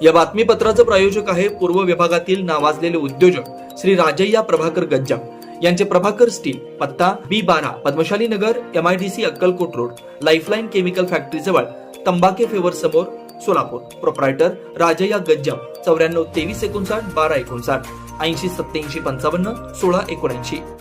या बातमीपत्राचे प्रायोजक आहे पूर्व विभागातील नावाजलेले उद्योजक श्री राजय्या प्रभाकर गज्जाम यांचे प्रभाकर स्टील, पत्ता B12 पद्मशाली नगर, MIDC Akkalkot road, lifeline chemical factory जवळ, तंबाखे फेवर समोर, सोलापूर. प्रोप्रायटर राजय्या गज्जाम 94 23 59 12 59 80 87 55 16 79.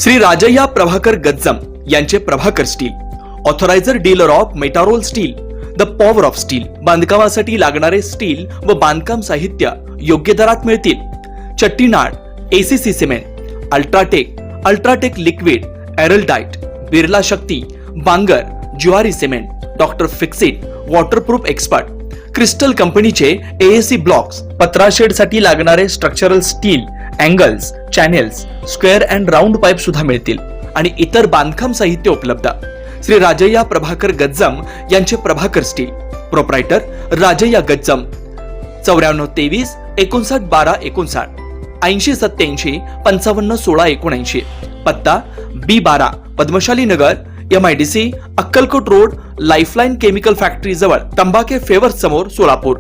श्री राजय्या प्रभाकर गज्जम यांचे Prabhakar steel, authorised dealer of मेटारोल steel, the power of steel. बांधकामासाठी लागणारे स्टील व बांधकाम साहित्य योग्य दरात मिळतील. Chettinad, ACC cement, UltraTech liquid, Araldite, Birla Shakti, Bangar, Zuari cement, doctor Fixit, waterproof expert, crystal कंपनीचे एएसी ब्लॉक्स, पत्रा शेड साठी लागणारे structural steel, angles, channels, square and round pipe सुद्धा मिळतील आणि इतर बांधकाम साहित्य उपलब्ध. श्री राजय्या प्रभाकर गज्जम यांचे प्रभाकर स्टील. प्रोप्रायटर राजय्या गज्जम. 9423 59 12 59, 8087 55 16 79. पत्ता B12 पद्मशाली नगर, MIDC, Akkalkot road, lifeline chemical factory जवळ, तंबाखे फेवर्स समोर, सोलापूर.